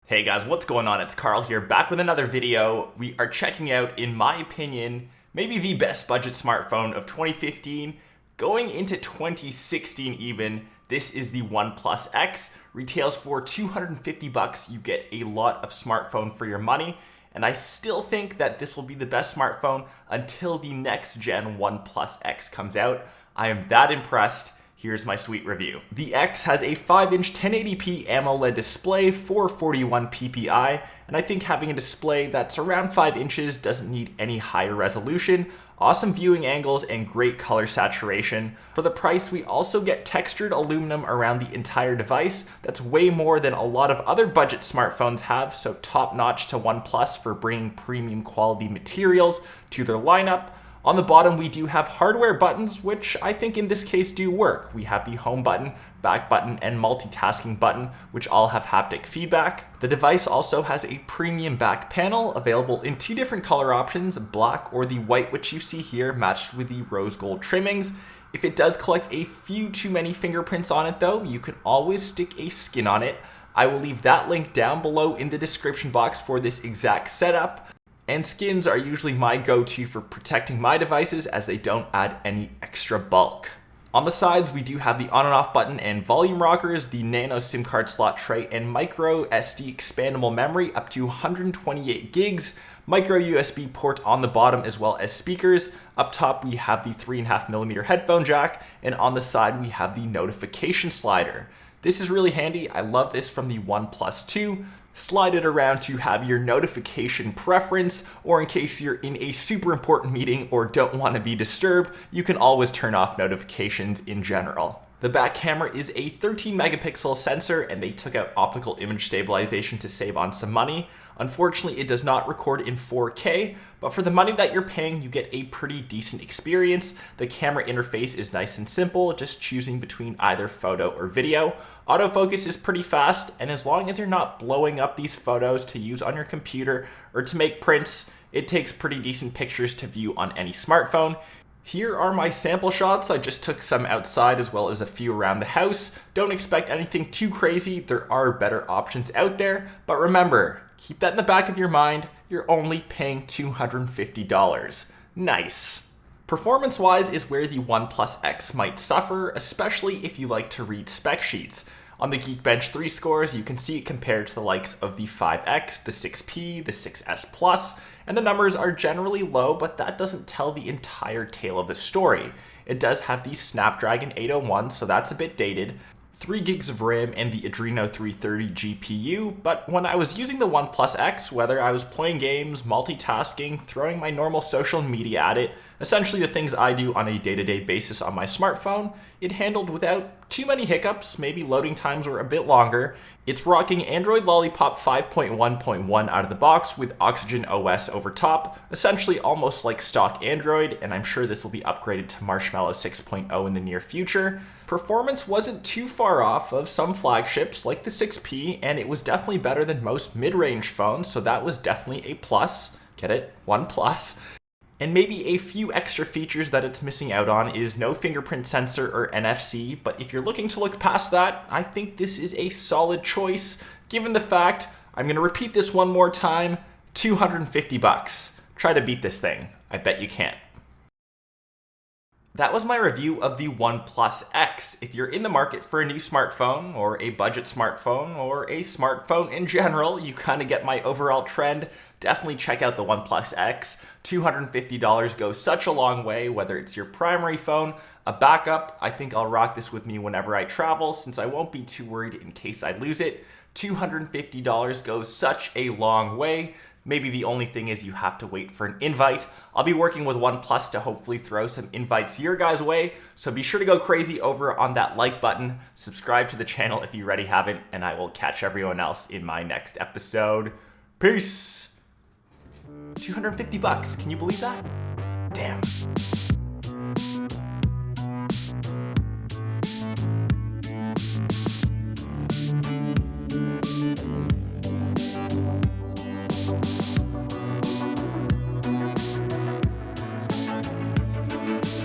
Hey guys, what's going on? It's Carl here, back with another video. We are checking out, in my opinion, maybe the best budget smartphone of 2015, going into 2016 even. This is the OnePlus X, retails for 250 bucks. You get a lot of smartphone for your money, and I still think that this will be the best smartphone until the next gen OnePlus X comes out. I am that impressed. Here's my sweet review. The X has a 5-inch 1080p AMOLED display, 441 ppi, and I think having a display that's around 5 inches doesn't need any higher resolution, awesome viewing angles, and great color saturation. For the price, we also get textured aluminum around the entire device. That's way more than a lot of other budget smartphones have, so top notch to OnePlus for bringing premium quality materials to their lineup. On the bottom, we do have hardware buttons, which I think in this case do work. We have the home button, back button, and multitasking button, which all have haptic feedback. The device also has a premium back panel available in two different color options, black or the white, which you see here, matched with the rose gold trimmings. If it does collect a few too many fingerprints on it though, you can always stick a skin on it. I will leave that link down below in the description box for this exact setup. And skins are usually my go-to for protecting my devices as they don't add any extra bulk. On the sides, we do have the on and off button and volume rockers, the nano SIM card slot tray, and micro SD expandable memory up to 128 gigs, micro USB port on the bottom, as well as speakers. Up top, we have the 3.5mm headphone jack, and on the side, we have the notification slider. This is really handy. I love this from the OnePlus 2. Slide it around to have your notification preference, or in case you're in a super important meeting or don't want to be disturbed, you can always turn off notifications in general. The back camera is a 13 megapixel sensor, and they took out optical image stabilization to save on some money. Unfortunately, it does not record in 4K, but for the money that you're paying, you get a pretty decent experience. The camera interface is nice and simple, just choosing between either photo or video. Autofocus is pretty fast, and as long as you're not blowing up these photos to use on your computer or to make prints, it takes pretty decent pictures to view on any smartphone. Here are my sample shots. I just took some outside as well as a few around the house. Don't expect anything too crazy. There are better options out there, but remember, keep that in the back of your mind. You're only paying $250. Nice. Performance-wise is where the OnePlus X might suffer, especially if you like to read spec sheets. On the Geekbench 3 scores, you can see it compared to the likes of the 5X, the 6P, the 6S Plus, and the numbers are generally low, but that doesn't tell the entire tale of the story. It does have the Snapdragon 801, so that's a bit dated, 3 gigs of RAM and the Adreno 330 GPU, but when I was using the OnePlus X, whether I was playing games, multitasking, throwing my normal social media at it, essentially the things I do on a day-to-day basis on my smartphone, it handled without too many hiccups. Maybe loading times were a bit longer. It's rocking Android Lollipop 5.1.1 out of the box with Oxygen OS over top, essentially almost like stock Android, and I'm sure this will be upgraded to Marshmallow 6.0 in the near future. Performance wasn't too far off of some flagships like the 6P, and it was definitely better than most mid-range phones, so that was definitely a plus. Get it? OnePlus. And maybe a few extra features that it's missing out on is no fingerprint sensor or NFC, but if you're looking to look past that, I think this is a solid choice, given the fact, I'm going to repeat this one more time, 250 bucks. Try to beat this thing. I bet you can't. That was my review of the OnePlus X. If you're in the market for a new smartphone, or a budget smartphone, or a smartphone in general, you kind of get my overall trend. Definitely check out the OnePlus X. $250 goes such a long way, whether it's your primary phone, a backup. I think I'll rock this with me whenever I travel, since I won't be too worried in case I lose it. $250 goes such a long way. Maybe the only thing is you have to wait for an invite. I'll be working with OnePlus to hopefully throw some invites your guys' way, so be sure to go crazy over on that like button, subscribe to the channel if you already haven't, and I will catch everyone else in my next episode. Peace! 250 bucks, can you believe that? Damn.